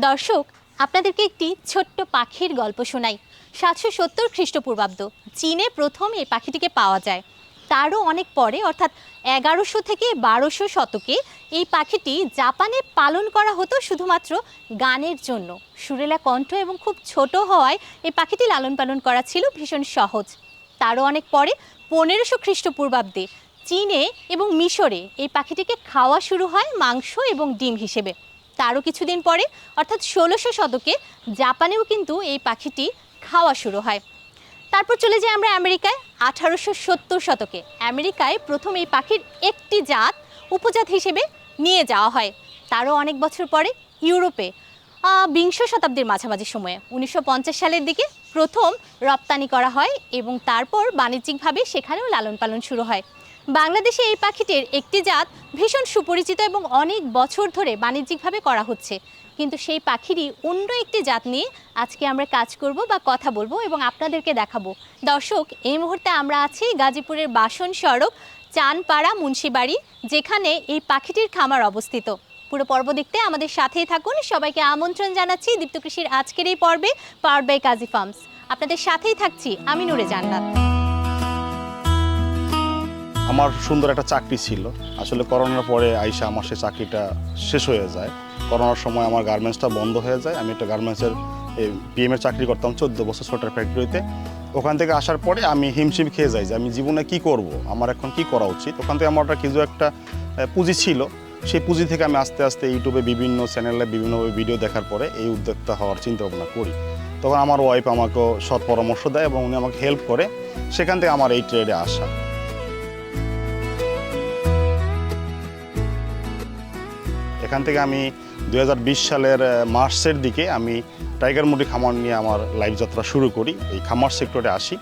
দর্শক, আপনাদেরকে একটি ছোট্ট পাখির গল্প শোনাই। 770 খ্রিস্টপূর্বাব্দ চীনে প্রথম এই পাখিটিকে পাওয়া যায়। তারও অনেক পরে অর্থাৎ 1100 থেকে 1200 শতকে এই পাখিটি জাপানে পালন করা হতো শুধুমাত্র গানের জন্য। সুরেলা কণ্ঠ এবং খুব ছোট হওয়ায় এই পাখিটি লালন পালন করা ছিল ভীষণ সহজ। তারও অনেক পরে 1500 খ্রিস্টপূর্বাব্দে চীনে এবং মিশরে এই পাখিটিকে খাওয়া শুরু হয় মাংস এবং ডিম হিসেবে। তারও কিছুদিন পরে অর্থাৎ 1600 শতকে জাপানেও কিন্তু এই পাখিটি খাওয়া শুরু হয়। তারপর চলে যাই আমরা আমেরিকায়। 1870 শতকে আমেরিকায় প্রথম এই পাখির একটি জাত উপজাত হিসেবে নিয়ে যাওয়া হয়। তারও অনেক বছর পরে ইউরোপে বিংশ শতাব্দীর মাঝামাঝি সময়ে 1950 সালের দিকে প্রথম রপ্তানি করা হয় এবং তারপর বাণিজ্যিকভাবে সেখানেও লালন পালন শুরু হয়। বাংলাদেশে এই পাখিটির একটি জাত ভীষণ সুপরিচিত এবং অনেক বছর ধরে বাণিজ্যিকভাবে করা হচ্ছে, কিন্তু সেই পাখিরই অন্য একটি জাত নিয়ে আজকে আমরা কাজ করব বা কথা বলবো এবং আপনাদেরকে দেখাবো। দর্শক, এই মুহূর্তে আমরা আছি গাজীপুরের বাসন সড়ক চানপাড়া মুন্সিবাড়ি, যেখানে এই পাখিটির খামার অবস্থিত। পুরো পর্ব দেখতে আমাদের সাথেই থাকুন। সবাইকে আমন্ত্রণ জানাচ্ছি দীপ্ত কৃষির আজকের এই পর্বে, পাওয়ার্ড বাই কাজী ফার্মস। আপনাদের সাথেই থাকছি আমি নূরে জান্নাত। আমার সুন্দর একটা চাকরি ছিল, আসলে করোনার পরে আইসা আমার সেই চাকরিটা শেষ হয়ে যায়। করোনার সময় আমার গার্মেন্টসটা বন্ধ হয়ে যায়। আমি একটা গার্মেন্টসের পিএমের চাকরি করতাম 14 বছর সোয়েটার ফ্যাক্টরিতে। ওখান থেকে আসার পরে আমি হিমশিম খেয়ে যাই যে আমি জীবনে কি করব, আমার এখন কি করা উচিত। ওখান থেকে আমার কিছু একটা পুঁজি ছিল, সেই পুঁজি থেকে আমি আস্তে আস্তে ইউটিউবে বিভিন্ন চ্যানেলে বিভিন্নভাবে ভিডিও দেখার পরে এই উদ্যোক্তা হওয়ার চিন্তা ভাবনা করি। তখন আমার ওয়াইফ আমাকে সৎ পরামর্শ দেয় এবং উনি আমাকে হেল্প করে। সেখান থেকে আমার এই ট্রেডে আসা। এখান থেকে আমি 2020 সালের মার্চের দিকে আমি টাইগার মুরগি খামার নিয়ে আমার লাইফ যাত্রা শুরু করি। এই খামার সেক্টরে আসি,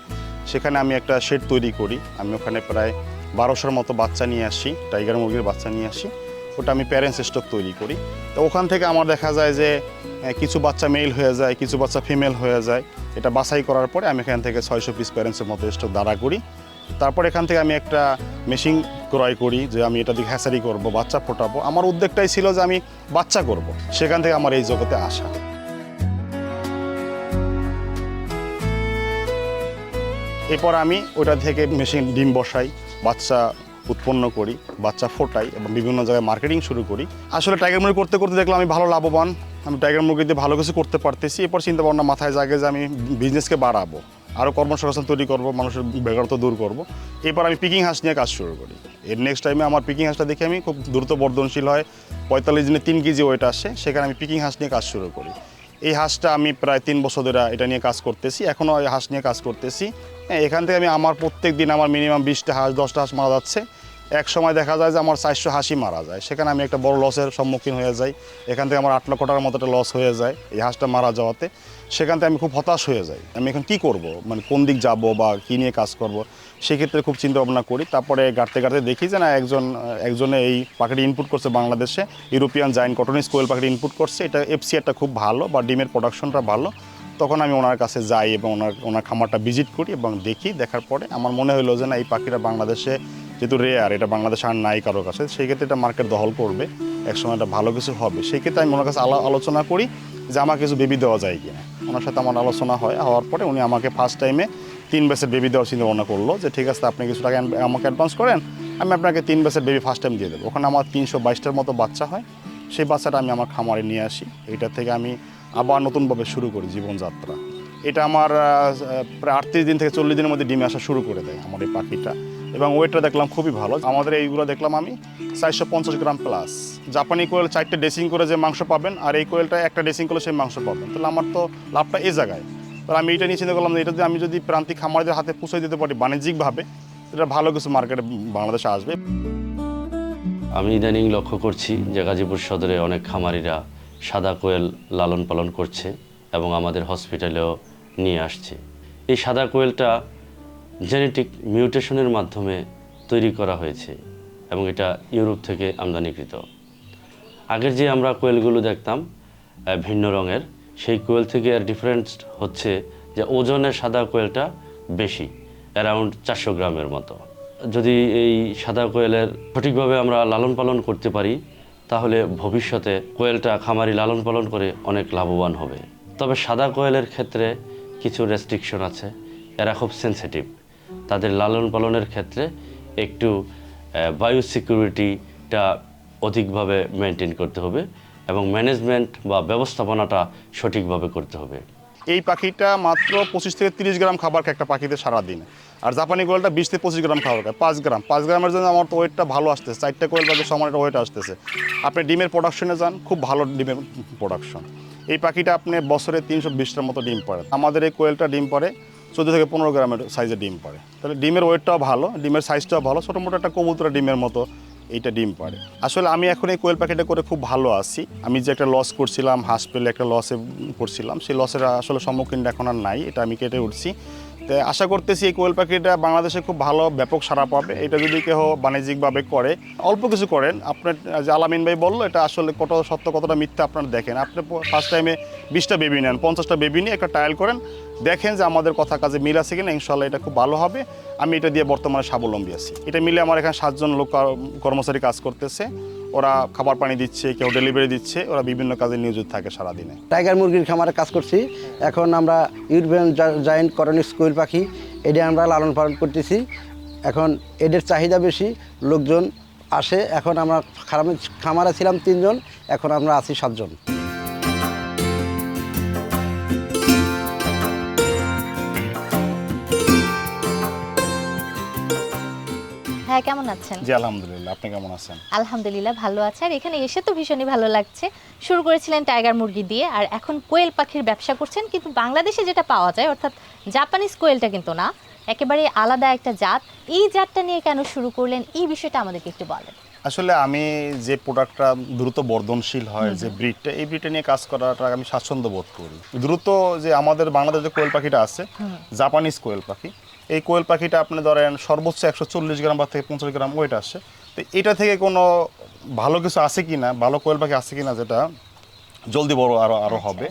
সেখানে আমি একটা শেড তৈরি করি। আমি ওখানে প্রায় 1200-র মতো বাচ্চা নিয়ে আসি, টাইগার মুরগির বাচ্চা নিয়ে আসি। ওটা আমি প্যারেন্টস স্টক তৈরি করি। তো ওখান থেকে আমার দেখা যায় যে কিছু বাচ্চা মেল হয়ে যায়, কিছু বাচ্চা ফিমেল হয়ে যায়। এটা বাছাই করার পরে আমি এখান থেকে 600 পিস প্যারেন্টসের মতো স্টক দাঁড়া করি। তারপর এখান থেকে আমি একটা মেশিন ক্রয় করি যে আমি এটা দিয়ে হ্যাচারি করবো, বাচ্চা ফোটাবো। আমার উদ্যোগটাই ছিল যে আমি বাচ্চা করব। সেখান থেকে আমার এই জগতে আসা। এরপর আমি ওটা থেকে মেশিন ডিম বসাই, বাচ্চা উৎপন্ন করি, বাচ্চা ফোটাই এবং বিভিন্ন জায়গায় মার্কেটিং শুরু করি। আসলে টাইগার মুরগি করতে করতে দেখলাম আমি ভালো লাভবান, আমি টাইগার মুরগিতে ভালো কিছু করতে পারতেছি। এরপর চিন্তা ভাবনা মাথায় জাগে যে আমি বিজনেসকে বাড়াবো, আরও কর্মসংস্থান তৈরি করবো, মানুষের বেকারত্ব দূর করবো। এরপর আমি পিকিং হাঁস নিয়ে কাজ শুরু করি। এর নেক্সট টাইমে আমার পিকিং হাঁসটা দেখে আমি খুব দ্রুত বর্ধনশীল হয়, 45 দিনে 3 কেজি ওয়েট আসে। সেখানে আমি পিকিং হাঁস নিয়ে কাজ শুরু করি। এই হাঁসটা আমি প্রায় 3 বছর ধরে এটা নিয়ে কাজ করতেছি, এখনও এই হাঁস নিয়ে কাজ করতেছি। এখান থেকে আমি আমার প্রত্যেক দিন আমার মিনিমাম 20টা হাঁস 10টা হাঁস মারা যাচ্ছে। এক সময় দেখা যায় যে আমার 400 হাঁসই মারা যায়। সেখানে আমি একটা বড় লসের সম্মুখীন হয়ে যাই। এখান থেকে আমার 8 লক্ষ টাকার মতো একটা লস হয়ে যায় এই হাঁসটা মারা যাওয়াতে। সেখান থেকে আমি খুব হতাশ হয়ে যাই, আমি এখন কী করব, মানে কোন দিক যাব বা কী নিয়ে কাজ করব। সেক্ষেত্রে খুব চিন্তা ভাবনা করি। তারপরে গাড়তে গাড়তে দেখি যে না একজনে এই পাখিটি ইনপুট করছে বাংলাদেশে, ইউরোপিয়ান জায়ান্ট কটনিজ কোয়েল পাখিটি ইনপুট করছে। এটা এফসিআরটা খুব ভালো বা ডিমের প্রোডাকশনটা ভালো। তখন আমি ওনার কাছে যাই এবং ওনার খামারটা ভিজিট করি এবং দেখি। দেখার পরে আমার মনে হলো যে না এই পাখিটা বাংলাদেশে যেহেতু রেয়ার, এটা বাংলাদেশে আর নাই কারো কাছে, সেই ক্ষেত্রে এটা মার্কেট দখল করবে, একসময় এটা ভালো কিছু হবে। সেই ক্ষেত্রে আমি ওনার কাছে আলোচনা করি যে আমাকে কিছু বেবি দেওয়া যায় কিনা। ওনার সাথে আমার আলোচনা হওয়ার পরে উনি আমাকে ফার্স্ট টাইমে 3 ব্যাচের বেবি দেওয়ার চিন্তা ভাবনা করলো যে ঠিক আছে আপনি কিছু টাকা আমাকে অ্যাডভান্স করেন, আমি আপনাকে 3 ব্যাচের বেবি ফার্স্ট টাইম দিয়ে দেবো। ওখানে আমার 322টার মতো বাচ্চা হয়। সেই বাচ্চাটা আমি আমার খামারে নিয়ে আসি। এটা থেকে আমি আবার নতুনভাবে শুরু করি জীবনযাত্রা। এটা আমার প্রায় 38 দিন থেকে 40 দিনের মধ্যে ডিমে আসা শুরু করে দেয় আমার এই পাখিটা, এবং ওয়েটটা দেখলাম খুবই ভালো। আমাদের এইগুলো দেখলাম আমি 450 গ্রাম প্লাস। জাপানি কোয়েল 4টে ড্রেসিং করে যে মাংস পাবেন, আর এই কোয়েলটা একটা ড্রেসিং করলে সেই মাংস পাবেন। তাহলে আমার তো লাভটা এই জায়গায়। তাহলে আমি এটা নিয়ে চিন্তা করলাম যে এটা আমি যদি প্রান্তিক খামারদের হাতে পৌঁছে দিতে পারি বাণিজ্যিকভাবে, এটা ভালো কিছু মার্কেটে বাংলাদেশে আসবে। আমি ইদানিং লক্ষ্য করছি যে গাজীপুর সদরে অনেক খামারিরা সাদা কোয়েল লালন পালন করছে এবং আমাদের হসপিটালেও নিয়ে আসছে। এই সাদা কোয়েলটা জেনেটিক মিউটেশনের মাধ্যমে তৈরি করা হয়েছে এবং এটা ইউরোপ থেকে আমদানিকৃত। আগের যে আমরা কোয়েলগুলো দেখতাম ভিন্ন রঙের, সেই কোয়েল থেকে এর ডিফারেন্স হচ্ছে যে ওজনের সাদা কোয়েলটা বেশি, অ্যারাউন্ড 400 গ্রামের মতো। যদি এই সাদা কোয়েলের সঠিকভাবে আমরা লালন পালন করতে পারি, তাহলে ভবিষ্যতে কোয়েলটা খামারি লালন পালন করে অনেক লাভবান হবে। তবে সাদা কোয়েলের ক্ষেত্রে কিছু রেস্ট্রিকশন আছে, এরা খুব সেনসিটিভ। তাদের লালন পালনের ক্ষেত্রে একটু বায়ো সিকিউরিটিটা অধিকভাবে মেনটেন করতে হবে এবং ম্যানেজমেন্ট বা ব্যবস্থাপনাটা সঠিকভাবে করতে হবে। এই পাখিটা মাত্র 25 থেকে 30 গ্রাম খাবার খায় একটা পাখিতে সারাদিনে, আর জাপানি কোয়েলটা 20 থেকে 25 গ্রাম খাবার খায়। 5 গ্রামের জন্য আমার তো ওয়েটটা ভালো আসতেছে, 4টা কোয়েল পাখির সমান একটা ওয়েট আসতেছে। আপনি ডিমের প্রোডাকশনে যান, খুব ভালো ডিমের প্রোডাকশন। এই পাখিটা আপনি বছরে 320টার মতো ডিম পারে। আমাদের এই কোয়েলটা ডিম পারে 14 থেকে 15 গ্রামের সাইজে ডিম পারে। তাহলে ডিমের ওয়েটটাও ভালো, ডিমের সাইজটাও ভালো, ছোটো মোটো একটা কবুতরের ডিমের মতো এইটা ডিম পারে। আসলে আমি এখন এই কোয়েল পাখিটা করে খুব ভালো আছি। আমি যে একটা লস করছিলাম, হাঁস পেলে একটা লসে পড়ছিলাম, সেই লসের আসলে সম্মুখীন এখন আর নাই, এটা আমি কেটে উঠছি। তো আশা করতেছি এই কোয়েল পাখিটা বাংলাদেশে খুব ভালো ব্যাপক সাড়া পাবে। এটা যদি কেউ বাণিজ্যিকভাবে করে, অল্প কিছু করেন, আপনার যে আলামিন ভাই বললো, এটা আসলে কত সত্য কতটা মিথ্যা আপনারা দেখেন। আপনি ফার্স্ট টাইমে 20টা বেবি নেন, 50টা বেবি নিয়ে একটা ট্রায়াল করেন, দেখেন যে আমাদের কথা কাজে মিল আছে কিনা, ইনশাল্লাহ এটা খুব ভালো হবে। আমি এটা দিয়ে বর্তমানে স্বাবলম্বী আছি। এটা মিলে আমার এখানে 7 জন লোক কর্মচারী কাজ করতেছে, ওরা খাবার পানি দিচ্ছে, কেউ ডেলিভারি দিচ্ছে, ওরা বিভিন্ন কাজে নিয়োজিত থাকে সারাদিনে। টাইগার মুরগির খামারে কাজ করছি। এখন আমরা ইউরোপিয়ান জায়ান্ট কটনিস কোয়েল পাখি এটা আমরা লালন পালন করতেছি। এখন এদের চাহিদা বেশি, লোকজন আসে। এখন আমরা খামারে ছিলাম 3 জন, এখন আমরা আছি 7 জন। হ্যাঁ, কেমন আছেন? জি আলহামদুলিল্লাহ, আপনি কেমন আছেন? আলহামদুলিল্লাহ ভালো আছে। আর এখানে এসে তো ভীষণই ভালো লাগছে। শুরু করেছিলেন টাইগার মুরগি দিয়ে, আর এখন কোয়েল পাখির ব্যবসা করছেন, কিন্তু বাংলাদেশে যেটা পাওয়া যায় অর্থাৎ জাপানিজ কোয়েলটা কিন্তু না, একেবারে আলাদা একটা জাত। এই জাতটা নিয়ে কেন শুরু করলেন, এই বিষয়টা আমাদেরকে একটু বলেন। আসলে আমি যে প্রোডাক্টটা দ্রুত বর্ধনশীল হয়, যে ব্রিডটা, এই ব্রিডটা নিয়ে কাজ করাটা আমি স্বাচ্ছন্দ্য বোধ করি। দ্রুত যে আমাদের বাংলাদেশে যে কোয়েল পাখিটা আছে, জাপানিজ কোয়েল পাখি, এই কোয়েল পাখিটা আপনি ধরেন সর্বোচ্চ 140 গ্রাম বা থেকে 50 গ্রাম ওয়েট আসে। তো এটা থেকে কোনো ভালো কিছু আছে কি না, ভালো কোয়েল পাখি আছে কি না, যেটা জলদি বড় আরও হবে,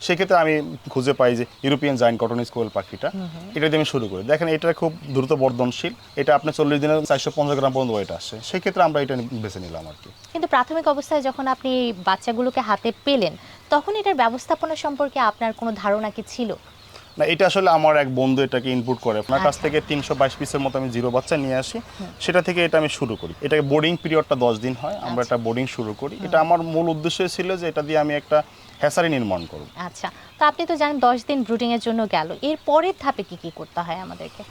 সেক্ষেত্রে আমি খুঁজে পাই যে ইউরোপিয়ান জায়ান্ট কটনিস কোয়েল পাখিটা, এটা দিয়ে আমি শুরু করি। দেখেন এটা খুব দ্রুত বর্ধনশীল, এটা আপনি 40 দিনে 450 গ্রাম পর্যন্ত ওয়েট আসে, সেক্ষেত্রে আমরা এটা বেছে নিলাম আর কি। কিন্তু প্রাথমিক অবস্থায় যখন আপনি বাচ্চাগুলোকে হাতে পেলেন, তখন এটার ব্যবস্থাপনা সম্পর্কে আপনার কোনো ধারণা কি ছিল? না, এটা আসলে আমার এক বন্ধু এটাকে ইনপুট করে, আপনার কাছ থেকে 322 পিসের মতো আমি জিরো বাচ্চা নিয়ে আসি, সেটা থেকে এটা আমি শুরু করি। এটাকে বোর্ডিং পিরিয়ডটা 10 দিন হয়, আমরা এটা বোর্ডিং শুরু করি। এটা আমার মূল উদ্দেশ্য ছিল যে এটা দিয়ে আমি একটা হ্যাচারি নির্মাণ করব। আচ্ছা, তো আপনি তো জানেন 10 দিন ব্রুডিংয়ের জন্য গেল, এর পরের ধাপে কি কি করতে হয় আমাদেরকে?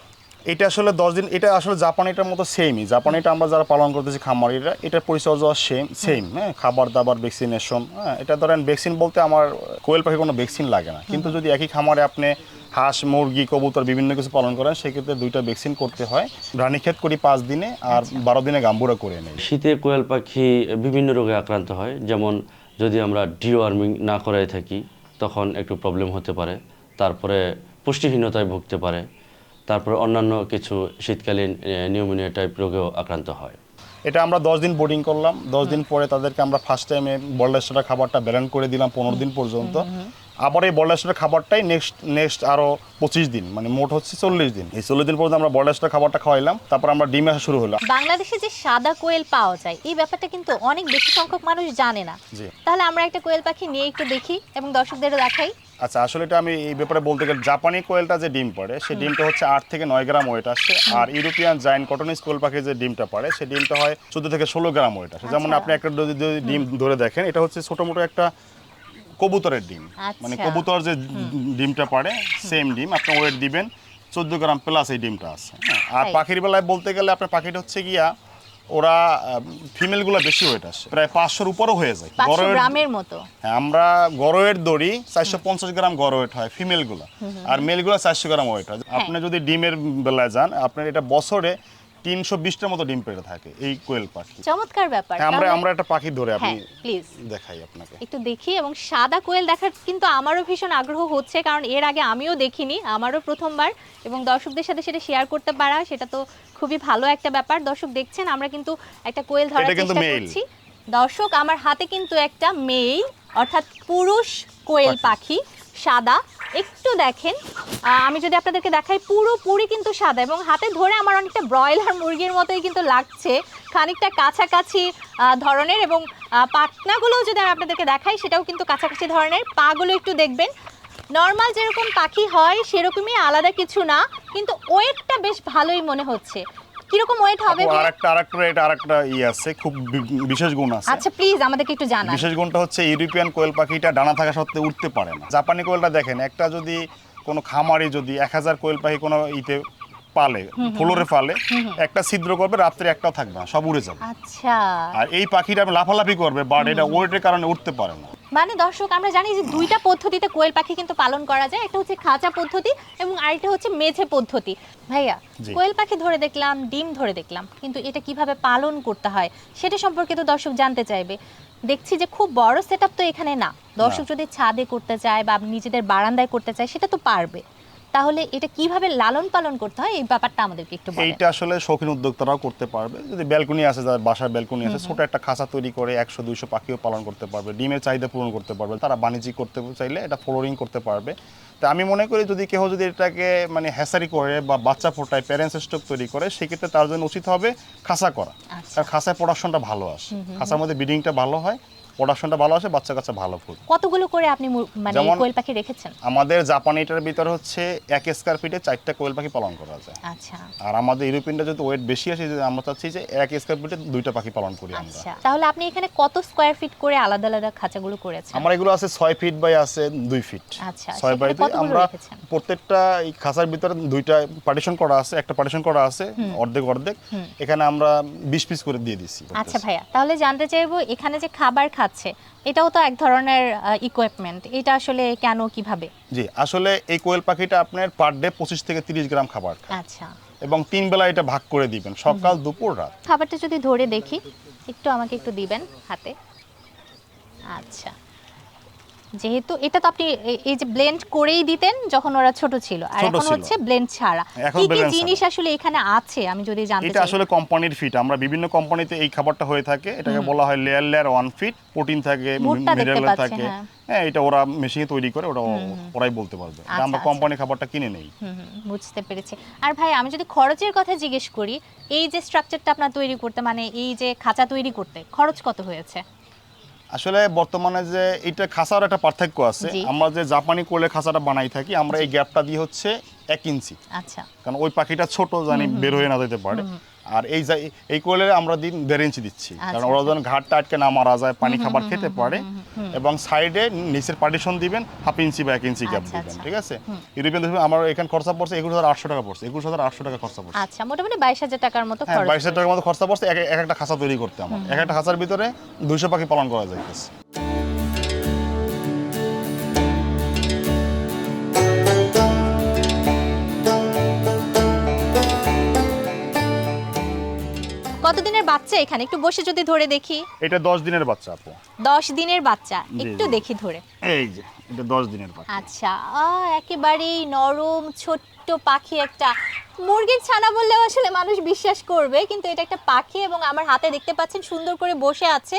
এটা আসলে 10 দিন, এটা আসলে জাপানিটার মতো সেমই। জাপানিটা আমরা যারা পালন করতেছি খামারিরা, এটার পরিচর্যা সেম, হ্যাঁ, খাবার দাবার, ভ্যাকসিনেশন, হ্যাঁ, এটা ধরেন ভ্যাকসিন বলতে আমার কোয়েল পাখি কোনো ভ্যাকসিন লাগে না, কিন্তু যদি একই খামারে আপনি হাঁস, মুরগি, কবুতর বিভিন্ন কিছু পালন করেন, সেক্ষেত্রে 2টা ভ্যাকসিন করতে হয়। রানীক্ষেত করি 5 দিনে, আর 12 দিনে গাম্বুরা করে নেই। শীতে কোয়েল পাখি বিভিন্ন রোগে আক্রান্ত হয়, যেমন যদি আমরা ডিওয়ার্মিং না করাই থাকি তখন একটু প্রবলেম হতে পারে, তারপরে পুষ্টিহীনতায় ভুগতে পারে, তারপরে অন্যান্য কিছু শীতকালীন নিউমোনিয়া টাইপ রোগেও আক্রান্ত হয়। এটা আমরা 10 দিন বোর্ডিং করলাম। 10 দিন পরে তাদেরকে আমরা ফার্স্ট টাইমে বল্ডাস্টার খাবারটা ব্যালেন্স করে দিলাম 15 দিন পর্যন্ত। আবার এই বল্ডাস্টার খাবারটাই নেক্সট আরও 25 দিন, মানে মোট হচ্ছে 40 দিন। এই 40 দিন পর্যন্ত আমরা বল্ডাস্টার খাবারটা খাওয়াইলাম, তারপর আমরা ডিম আসা শুরু হলাম। বাংলাদেশে যে সাদা কোয়েল পাওয়া যায়, এই ব্যাপারটা কিন্তু অনেক বেশি সংখ্যক মানুষ জানে না। জি। তাহলে আমরা একটা কোয়েল পাখি নিয়ে একটু দেখি এবং দর্শকদেরও দেখাই। আচ্ছা, আসলে এটা আমি এই ব্যাপারে বলতে গেলে, জাপানি কোয়েলটা যে ডিম পারে, সেই ডিমটা হচ্ছে 8 থেকে 9 গ্রাম ওয়েট আসে, আর ইউরোপিয়ান জায়ান্ট কটনিস কোয়েল পাখি যে ডিমটা পারে, সেই ডিমটা হয় 14 থেকে 16 গ্রাম ওয়েট আসে। যেমন আপনি একটা যদি ডিম ধরে দেখেন, এটা হচ্ছে ছোট মোটো একটা কবুতরের ডিম, মানে কবুতর যে ডিমটা পারে সেম ডিম। আপনি ওয়েট দিবেন 14 গ্রাম প্লাস এই ডিমটা আছে। আর পাখির বেলায় বলতে গেলে আপনার পাখিটা হচ্ছে গিয়া, ওরা ফিমেলগুলো বেশি ওয়েট আসে, প্রায় 500-র উপরও হয়ে যায়। 500 গ্রামের মতো। হ্যাঁ, আমরা গড়ওয়েট দড়ি 450 গ্রাম গড়ওয়েট হয় ফিমেলগুলো, আর মেলগুলো 400 গ্রাম ওয়েট হয়। আপনি যদি ডিমের বেলায় যান, আপনার এটা বছরে 320টার মতো ডিম পেড়ে থাকে এই কোয়েল পাখি। চমৎকার ব্যাপার। আমরা একটা পাখি ধরে আপনি প্লিজ দেখাই আপনাকে একটু দেখি। এবং সাদা কোয়েল দেখার কিন্তু আমারও ভীষণ আগ্রহ হচ্ছে, কারণ এর আগে আমিও দেখিনি, আমারও প্রথমবার, এবং দর্শকদের সাথে সেটা শেয়ার করতে পারা, সেটা তো খুবই ভালো একটা ব্যাপার। দর্শক দেখছেন, আমরা কিন্তু একটা কোয়েল ধরার চেষ্টা করছি। দর্শক, আমার হাতে কিন্তু একটা মেল অর্থাৎ পুরুষ কোয়েল পাখি, সাদা। একটু দেখেন, আমি যদি আপনাদেরকে দেখাই, পুরোপুরি কিন্তু সাদা, এবং হাতে ধরে আমার অনেকটা ব্রয়লার মুরগির মতোই কিন্তু লাগছে, খানিকটা কাছাকাছি ধরনের, এবং পাখনাগুলো যদি আমি আপনাদেরকে দেখাই সেটাও কিন্তু কাছাকাছি ধরনের। পাগুলো একটু দেখবেন, নর্মাল যেরকম পাখি হয় সেরকমই, আলাদা কিছু না, কিন্তু ওয়েটটা বেশ ভালোই মনে হচ্ছে। কিরকম ওয়েট হবে ভাইয়া? আরেকটা আছে, খুব বিশেষ গুণ আছে। আচ্ছা প্লিজ আমাদেরকে একটু জানান। বিশেষ গুণটা হচ্ছে ইউরোপিয়ান কোয়েল পাখিটা ডানা থাকা সত্ত্বেও উঠতে পারে না। জাপানি কোয়েলটা দেখেন, একটা যদি কোনো খামারি যদি 1000 কোয়েল পাখি কোনো ইতে পালে, ফ্লোরে পালে, একটা ছিদ্র করবে, রাত্রে একটাও থাকবে না, সব উড়ে যাবে। আচ্ছা, আর এই পাখিটা লাফালাফি করবে, বাট এটা ওয়েটের কারণে উঠতে পারে না। মানে দর্শক আমরা জানি যে দুইটা পদ্ধতিতে কোয়েল পাখি কিন্তু পালন করা যায়, একটা হচ্ছে খাঁচা পদ্ধতি এবং আরেকটা হচ্ছে মেঝে পদ্ধতি। ভাইয়া, জি। কোয়েল পাখি ধরে দেখলাম, ডিম ধরে দেখলাম, কিন্তু এটা কিভাবে পালন করতে হয় সেটা সম্পর্কে তো দর্শক জানতে চাইবে। দেখছি যে খুব বড় সেটআপ তো এখানে না, দর্শক যদি ছাদে করতে চায় বা নিজেদের বারান্দায় করতে চায় সেটা তো পারবে, তাহলে এটা কিভাবে লালন পালন করতে হয় এই ব্যাপারটা আমাদেরকে একটু বলেন। এইটা আসলে শৌখিন উদ্যোক্তারাও করতে পারবে। যদি ব্যালকনি আছে, যার বাসার ব্যালকনি আছে, ছোট একটা খাঁচা তৈরি করে 100-200 পাখিও পালন করতে পারবে, ডিমের চাহিদা পূরণ করতে পারবে। তারা বাণিজ্যিক করতে চাইলে এটা ফ্লোরিং করতে পারবে। তা আমি মনে করি যদি কেউ যদি এটাকে মানে হ্যাসারি করে বা বাচ্চা ফোটায়, প্যারেন্টস স্টক তৈরি করে, সেক্ষেত্রে তার জন্য উচিত হবে খাঁচা করা। আচ্ছা। কারণ খাঁচায় প্রোডাকশনটা ভালো আসে, খাঁচার মধ্যে ব্রিডিংটা ভালো হয়, প্রোডাকশনটা ভালো আসে, বাচ্চা কাচ্চা ভালো ফুল। কতগুলো করে আপনি মানে যেমন কোয়েল পাখি রেখেছেন? আমাদের জাপানিটার ভিতরে হচ্ছে 1 স্কয়ার ফিটে 4টা কোয়েল পাখি পালন করা যায়। আচ্ছা আর আমাদের ইউরোপিয়ানটা যদি ওয়েট বেশি আসে, যদি আমরা চাচ্ছি যে 1 স্কয়ার ফিটে 2টা পাখি পালন করি আমরা। আচ্ছা, তাহলে আপনি এখানে কত স্কয়ার ফিট করে আলাদা আলাদা খাঁচাগুলো করেছেন? আমার এগুলো আছে 6 ফিট বাই আছে 2 ফিট। আচ্ছা, 6 বাই সেখানে 2 কতগুলো আমরা রেখেছেন? প্রত্যেকটা এই খাঁচার ভিতরে 2টা পার্টিশন করা আছে, একটা পার্টিশন করা আছে অর্ধেক অর্ধেক, এখানে আমরা 20 পিস করে দিয়ে দিছি। আচ্ছা ভাইয়া, তাহলে জানতে চাইবো এখানে যে খাবার খাচ্ছে এটাও তো এক ধরনের ইকুইপমেন্ট, এটা আসলে কেন কিভাবে? জি, আসলে এই কোয়েল পাখিটা আপনার পার ডে 25 থেকে 30 গ্রাম খাবার খায় আচ্ছা, এবং 3 বেলা এটা ভাগ করে দিবেন, সকাল দুপুর রাত। খাবারটা যদি ধরে দেখি, একটু আমাকে একটু দিবেন হাতে। আচ্ছা, যেহেতু এটা তো আপনি এই যে ব্লেন্ড করেই দিতেন যখন ওরা ছোট ছিল, আর ছোট এখন ছিল। হচ্ছে ব্লেন্ড ছাড়া, এখন কি কি blend জিনিস আসলে এখানে আছে আমি যদি জানতে এটা চাই? আসলে কোম্পানির ফিট, আমরা বিভিন্ন কোম্পানিতে এই খাবারটা হয়ে থাকে, এটাকে বলা হয় লেয়ার লেয়ার 1 ফিট, প্রোটিন থাকে, ভুট্টা দেখতে মিনারেল পাচ্ছি, থাকে। হ্যাঁ। হ্যাঁ, এটা ওরা মেশিনে তৈরি করে, ওরা ওরাই বলতে পারবে। এটা আমরা আচ্ছা। কোম্পানি খাবারটা কিনে নেই। বুঝতে পেরেছি। আর ভাই আমি যদি খরচের কথা জিজ্ঞেস করি, এই যে স্ট্রাকচারটা আপনার তৈরি করতে, মানে এই যে খাঁচা তৈরি করতে খরচ কত হয়েছে? আসলে বর্তমানে যে এটা খাঁচার একটা পার্থক্য আছে, জি। আমরা যে জাপানি কোয়েলের খাঁচাটা বানাই থাকি, আমরা এই গ্যাপটা দিয়ে হচ্ছে 1 ইঞ্চি, আচ্ছা, কারণ ওই পাখিটা ছোট, জানি বের হয়ে না যেতে পারে। আর এই কোয়েলের আমরা দিন 1.5 ইঞ্চি দিচ্ছি, কারণ ওরা যেন ঘাটটা আটকে না মারা যায়, পানি খাবার খেতে পারে। এবং সাইডে নিচের পার্টিশন দিবেন 1/2 ইঞ্চি বা 1 ইঞ্চি গ্যাপ আচ্ছা, দিবেন, আচ্ছা। ঠিক আছে? ইউরোপিয়ান দেশে আমার এখানে খরচা পড়ছে 21,800 টাকা পড়ছে, 21,800 টাকা খরচা পড়ছে। আচ্ছা, মোটামুটি 22,000 টাকার মতো হ্যাঁ, খরচ। 22,000 টাকার মতো খরচা পড়ছে এক একটা খাঁচা তৈরি করতে। আমার এক একটা খাঁচার ভিতরে 200 পাখি পালন করা যাইতেছে। কতদিনের বাচ্চা এখানে একটু বসে যদি ধরে দেখি? এটা 10 দিনের বাচ্চা আপু। 10 দিনের বাচ্চা, জি, একটু জি। দেখি ধরে। এই যে এটা 10 দিনের বাচ্চা। আচ্ছা, একেবারেই নরম ছোট্ট পাখি একটা। মুরগির ছানা বললেও আসলে মানুষ বিশ্বাস করবে, কিন্তু এটা একটা পাখি এবং আমার হাতে দেখতে পাচ্ছেন সুন্দর করে বসে আছে।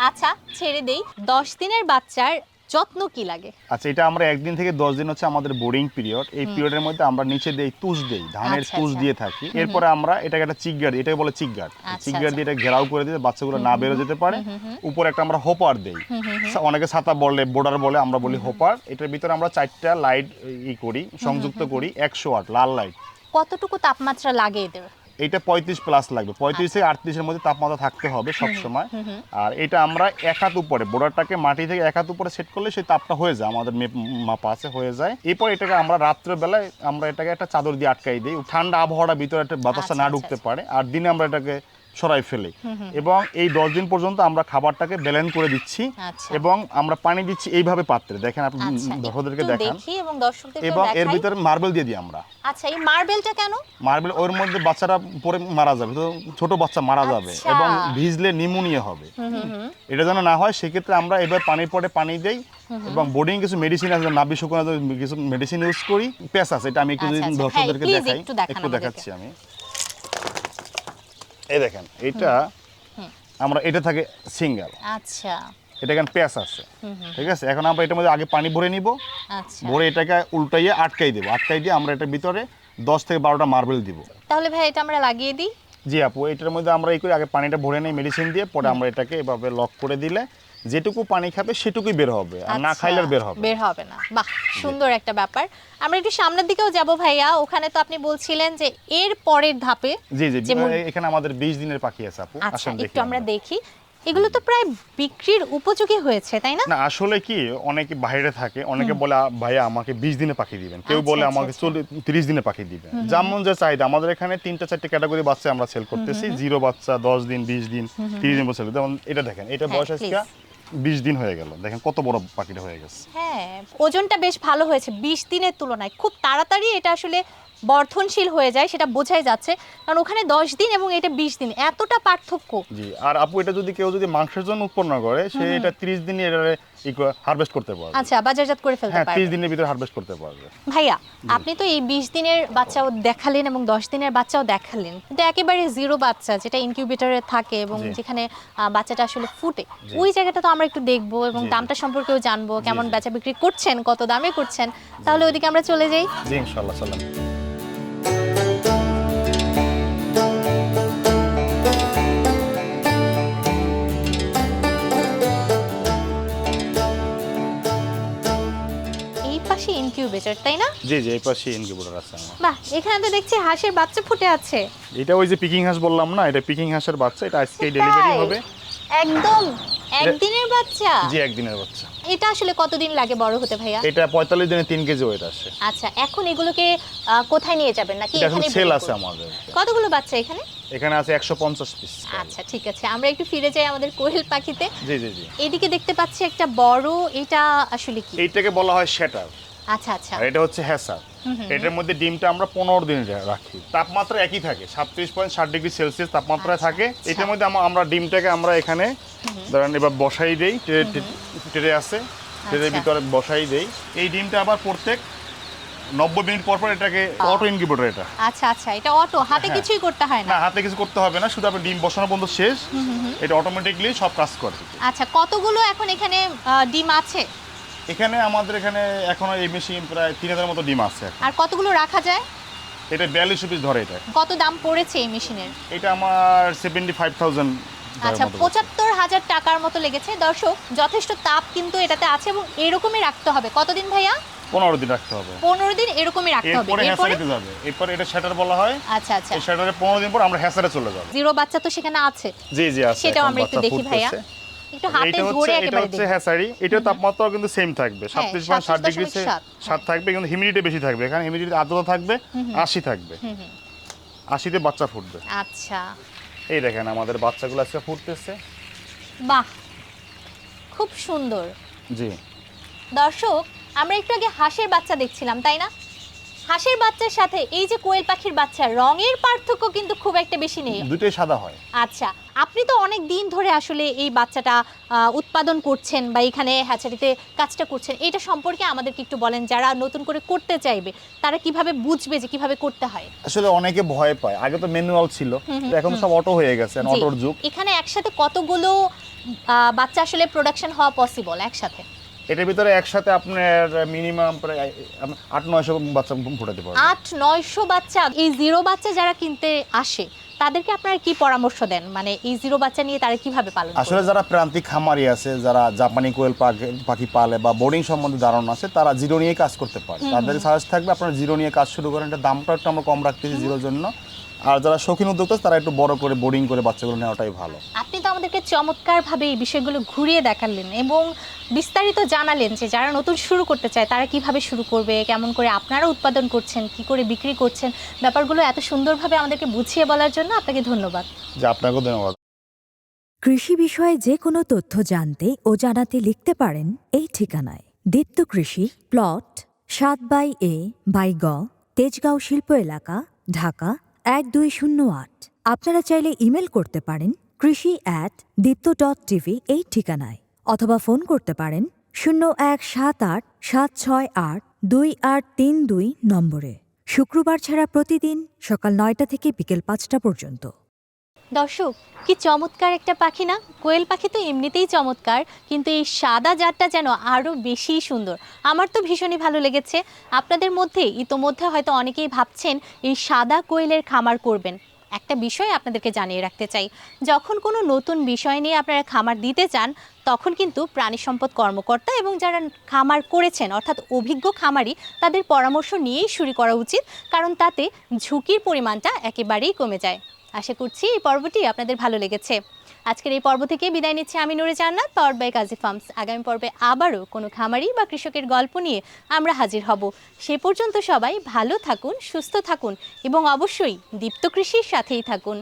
আচ্ছা, ছেড়ে দেই। 10 দিনের বাচ্চার যত্ন কি লাগে? আচ্ছা, এটা আমরা 1 দিন থেকে 10 দিন হচ্ছে আমাদের বোর্ডিং পিরিয়ড। এই পিরিয়ডের মধ্যে আমরা নিচে দেই তুষ দেই, ধানের আচ্ছা, তুষ আচ্ছা। দিয়ে থাকি। এরপরে আমরা এটাকে একটা চিক গার্ড, এটাকে বলে চিক গার্ড, আচ্ছা, চিক গার্ড আচ্ছা। দিয়ে এটা ঘেরাও করে দিয়ে বাচ্চাগুলো না বেরো যেতে পারে। উপরে একটা আমরা হোপার দেই, অনেকে ছাতা বলে, বোর্ডার বলে, আমরা বলি হোপার। এটার ভিতরে আমরা 4টা লাইট করি, সংযুক্ত করি 100 ওয়াট লাল লাইট। কতটুকু তাপমাত্রা লাগে এদের? এটা 35 প্লাস লাগবে, 35 থেকে 38 এর মধ্যে তাপমাত্রা থাকতে হবে সব সময়। আর এটা আমরা 1 হাত উপরে, বোর্ডারটাকে মাটি থেকে 1 হাত উপরে সেট করলে সেই তাপটা হয়ে যায়, আমাদের মাপা আছে, হয়ে যায়। এরপর এটাকে আমরা রাত্রেবেলায় আমরা এটাকে একটা চাদর দিয়ে আটকাই দিই, ঠান্ডা আবহাওয়াটা ভিতরে একটা বাতাসটা না আচ্ছা, ঢুকতে আচ্ছা। পারে। আর দিনে আমরা এটাকে সরাই ফেলি এবং এই 10 দিন পর্যন্ত আমরা খাবারটাকে ব্যালেন্স করে দিচ্ছি। আচ্ছা। এবং আমরা পানি দিচ্ছি এইভাবে পাত্রে, দেখেন আপনি আচ্ছা, দর্শকদেরকে একটু দেখান। দেখি এবং দর্শকদেরকে এবং এর দেখাই। ভিতরে মার্বেল দিয়ে দিই আমরা। আচ্ছা, এই মার্বেলটা কেন? মার্বেল ওর মধ্যে বাচ্চারা পরে মারা যাবে, তো ছোট বাচ্চা মারা যাবে আচ্ছা। এবং ভিজলে নিউমোনিয়া হবে। এটা যেন না হয় সেক্ষেত্রে আমরা এবার পানির পরে পানি দেই এবং বোর্ডিং কিছু মেডিসিন আছে, নাভি শুকানোর জন্য কিছু মেডিসিন ইউজ করি। পেঁচ আছে, এটা আমি একটু আচ্ছা, আচ্ছা। দর্শকদেরকে হ্যাঁ, please দেখাই, একটু দেখান একটু আমাদেরকে। দেখাচ্ছি আমি। এই দেখেন, এটা আমরা এটা থাকে সিঙ্গেল, আচ্ছা, এটা এখানে পেঁচ আছে, ঠিক আছে? এখন আমরা এটার মধ্যে আগে পানি ভরে নিব, আচ্ছা। ভরে এটাকে উল্টাইয়ে আটকাই দেবো, আটকাই দিয়ে আমরা এটার ভিতরে 10 থেকে 12টা মার্বেল দিব। তাহলে ভাই এটা আমরা লাগিয়ে দিই। জি আপু, এটার মধ্যে আমরা এই করি, আগে পানিটা ভরে নেই মেডিসিন দিয়ে, পরে আমরা এটাকে এভাবে লক করে দিলে যেটুকু পানি খাবে সেটুকুই বের হবে, আর না আচ্ছা, খাইলে আর বের হবে না। বের হবে না। বাহ, সুন্দর একটা ব্যাপার। আমরা একটু সামনের দিকেও যাব ভাইয়া। ওখানে তো আপনি বলছিলেন যে এর পরের ধাপে জি জি, যেমন এখানে আমাদের 20 দিনের পাখি আছে আপু, আচ্ছা আসেন দেখি একটু আমরা দেখি। এগুলো তো প্রায় বিক্রির উপযোগী হয়েছে, তাই না? না আসলে কি, অনেকে বাইরে থাকে, অনেকে বলে ভাইয়া আমাকে 20 দিনে পাখি দিবেন, কেউ আচ্ছা, বলে আচ্ছা, আমাকে আচ্ছা। 30 দিনে পাখি দিবেন, যেমন যে চাহিদা। আমাদের এখানে 3-4টে ক্যাটাগরি বাচ্চা আমরা সেল করতেছি, 0 বাচ্চা, 10 দিন, 20 দিন, 30 দিন সেল। যেমন এটা দেখেন, এটা হ্যাঁ, বয়স আজকে please। 20 দিন হয়ে গেল, দেখেন কত বড় পাখিটা হয়ে গেছে। হ্যাঁ, ওজনটা বেশ ভালো হয়েছে 20 দিনের তুলনায়। খুব তাড়াতাড়ি এটা আসলে বর্ধনশীল হয়ে যায়, সেটা বোঝাই যাচ্ছে, কারণ ওখানে 10 দিন এবং এটা 20 দিন, এতটা পার্থক্য। জি, আর আপু এটা যদি কেউ যদি মাংসের জন্য উৎপন্ন করে, সে এটা 30 দিনে এটা হারভেস্ট করতে পারবে। আচ্ছা, বাজারজাত করে ফেলতে হ্যাঁ, পারবে। 30 দিনের ভিতরে হারভেস্ট করতে পারবে। ভাইয়া, আপনি তো এই 20 দিনের বাচ্চাও দেখালেন এবং 10 দিনের বাচ্চাও দেখালেন, কিন্তু একেবারে 0 বাচ্চা যেটা ইনকিউবেটরে থাকে এবং জি। যেখানে বাচ্চাটা আসলে ফুটে, ওই জায়গাটা তো আমরা একটু দেখবো এবং জি, জি। দামটা সম্পর্কেও জানবো, কেমন জি। বেচা বিক্রি করছেন, কত দামে করছেন। তাহলে ওইদিকে আমরা চলে যাই। জি ইনশাআল্লাহ, চলেন। এই পাশে ইনকিউবেটর, তাই না? জি জি, এই পাশে ইনকিউবেটর আছে আমার। বাহ, এখানে তো দেখছি হাঁসের বাচ্চা ফুটে আছে। এটা ওই যে পিকিং হাঁস বললাম না, এটা পিকিং হাঁসের বাচ্চা, এটা আজকেই ডেলিভারি তাই? হবে। একদম একদিনের বাচ্চা। জি, একদিনের বাচ্চা। এটা আসলে কতদিন লাগে বড় হতে ভাইয়া? এটা 45 দিনে 3 কেজি ওয়েট আসে। আচ্ছা, এখন এগুলোকে কোথায় নিয়ে যাবেন, নাকি এটা এখন এখানে সেল আছে আমাদের। কতগুলো বাচ্চা এখানে? এখানে আছে 150 পিস। আচ্ছা ঠিক আছে, আমরা একটু ফিরে যাই আমাদের কোয়েল পাখিতে। জি জি জি, এদিকে দেখতে পাচ্ছি একটা বড়, এটা আসলে কি? এইটাকে বলা হয় শ্যাটার, আচ্ছা আচ্ছা, আর এটা হচ্ছে হ্যাসার। এটার মধ্যে ডিমটা আমরা 15 দিন রাখি, তাপমাত্রা একই থাকে, 37.7 ডিগ্রি সেলসিয়াস তাপমাত্রায় আচ্ছা, থাকে। আচ্ছা। এটার মধ্যে আমরা ডিমটাকে আমরা এখানে ধরেন এবার বসাই দেই, ট্রে আছে, ট্রের আচ্ছা। ভিতরে বসাই দেই। এই ডিমটা আবার প্রত্যেক 90 মিনিট পর পর এটাকে অটো ইনকিউবেটর, এটা আচ্ছা আচ্ছা, এটা অটো, হাতে হ্যাঁ। কিছুই করতে হয় না? না, হাতে কিছু করতে হবে না, শুধু আপনি ডিম বসানো পর্যন্ত শেষ, এটা অটোমেটিকলি সব কাজ করে। আচ্ছা, কতগুলো এখন এখানে ডিম আছে? এখানে আমাদের এখানে এখনো এই মেশিন প্রায় 3000 মতো ডিম আছে এখন। আর কতগুলো রাখা যায়? এটা 42 পিস ধরে। এটা কত দাম পড়েছে এই মেশিনের? এটা আমার 75,000। আচ্ছা, 75,000 টাকার মতো লেগেছে। দর্শক, যথেষ্ট তাপ কিন্তু এটাতে আছে এবং এরকমই রাখতে হবে। কতদিন ভাইয়া? 15 দিন রাখতে হবে। 15 দিন এরকমই রাখতে হবে। এরপরে এরপরে হ্যাসারিতে যাবে, এরপর এটা শ্যাটার বলা হয়। আচ্ছা আচ্ছা, এই শ্যাটারে 15 দিন পর আমরা হ্যাসারে চলে যাব। 0 বাচ্চা তো সেখানে আছে, জি জি আছে, সেটাও এখন আমরা একটু বাচ্চা দেখি ভাইয়া। ফুটতেছে। একটু হাতে এটা ধরে হচ্ছে এটা একেবারে হচ্ছে দেখি। হ্যাসারি, এটার তাপমাত্রা কিন্তু সেম থাকবে, হ্যাঁ, 37.7 ডিগ্রি 37.7 7 থাকবে, কিন্তু হিউমিডিটি বেশি থাকবে। এখানে হিউমিডিটি আর্দ্রতা থাকবে 80 থাকবে, 80তে বাচ্চা ফুটবে। আচ্ছা, এই দেখেন আমাদের বাচ্চাগুলো আজকে ফুটতেছে। বাহ, খুব সুন্দর। জি, দর্শক, আমরা একটু আগে হাঁসের বাচ্চা দেখছিলাম, তাই না? হাঁসের বাচ্চার সাথে এই যে কোয়েল পাখির বাচ্চা, রঙের পার্থক্য কিন্তু খুব একটা বেশি নেই। দুটোই সাদা হয়। আচ্ছা, আপনি তো অনেক দিন ধরে আসলে এই বাচ্চাটা উৎপাদন করছেন বা এখানে হ্যাচারিতে কাজটা করছেন, এটা সম্পর্কে আমাদেরকে একটু বলেন, যারা নতুন করে করতে চাইবে তারা কিভাবে বুঝবে যে কিভাবে করতে হয়? আসলে অনেকে ভয় পায়, আগে তো ম্যানুয়াল ছিল, এখন সব অটো হয়ে গেছে, জি, অটোর যুগ। এখানে একসাথে কতগুলো বাচ্চা আসলে প্রোডাকশন হওয়া পসিবল একসাথে? এটার ভিতরে একসাথে আপনার মিনিমাম প্রায় 800-900 বাচ্চা ফুটাতে পারবে। 800-900 বাচ্চা। এই 0 বাচ্চা যারা কিনতে আসে তাদেরকে আপনারা কি পরামর্শ দেন, মানে এই 0 বাচ্চা নিয়ে তারা কিভাবে পালন আসলে করবে? যারা প্রান্তিক খামারি আছে, যারা জাপানি কোয়েল পাখি পালে বা বোর্ডিং সম্বন্ধে ধারণা আছে, তারা জিরো নিয়ে কাজ করতে পারে। তাদের সাজেস্ট থাকবে আপনারা জিরো নিয়ে কাজ শুরু করেন, এটা দামটা একটু আমরা কম রাখতেছি জিরোর জন্য। আর যারা শৌখিন উদ্যোক্তা তারা একটু বড় করে বোর্ডিং করে বাচ্চাগুলো নেওয়াটাই ভালো। আপনি তো আমাদেরকে চমৎকারভাবে এই বিষয়গুলো ঘুরিয়ে দেখালেন এবং বিস্তারিত জানালেন যে যারা নতুন শুরু করতে চায় তারা কিভাবে শুরু করবে, কেমন করে আপনারা উৎপাদন করছেন, কি করে বিক্রি করছেন, ব্যাপারগুলো এত সুন্দরভাবে আমাদেরকে বুঝিয়ে বলার জন্য আপনাকে ধন্যবাদ। যে আপনাকেও ধন্যবাদ। কৃষি বিষয়ে যে কোনো তথ্য জানতে ও জানাতে লিখতে পারেন এই ঠিকানায়। দীপ্ত কৃষি, প্লট 7/A/গ, তেজগাঁও শিল্প এলাকা, ঢাকা 1208। আপনারা চাইলে ইমেল করতে পারেন krishi@dipto.tv এই ঠিকানায়, অথবা ফোন করতে পারেন 0178-768-2832 নম্বরে। শুক্রবার ছাড়া প্রতিদিন সকাল 9টা থেকে বিকেল 5টা পর্যন্ত। দর্শক, কি চমৎকার একটা পাখি না? কোয়েল পাখি তো এমনিতেই চমৎকার, কিন্তু এই সাদা জাতটা যেন আরও বেশি সুন্দর। আমার তো ভীষণই ভালো লেগেছে। আপনাদের মধ্যে ইতোমধ্যে হয়তো অনেকেই ভাবছেন এই সাদা কোয়েলের খামার করবেন। একটা বিষয় আপনাদেরকে জানিয়ে রাখতে চাই, যখন কোনো নতুন বিষয় নিয়ে আপনারা খামার দিতে চান তখন কিন্তু প্রাণী সম্পদ কর্মকর্তা এবং যারা খামার করেছেন অর্থাৎ অভিজ্ঞ খামারি তাদের পরামর্শ নিয়েই শুরু করা উচিত, কারণ তাতে ঝুঁকির পরিমাণটা একেবারেই কমে যায়। আশা করছি এই পর্বটি আপনাদের ভালো লেগেছে। আজকের এই পর্ব থেকে বিদায় নিচ্ছি আমি নূরে জান্নাত, পাওয়ার্ড বাই কাজী ফার্মস। আগামী পর্বে আবারও কোনো খামারি বা কৃষকের গল্প নিয়ে আমরা হাজির হব। সে পর্যন্ত সবাই ভালো থাকুন, সুস্থ থাকুন এবং অবশ্যই দীপ্ত কৃষির সাথেই থাকুন।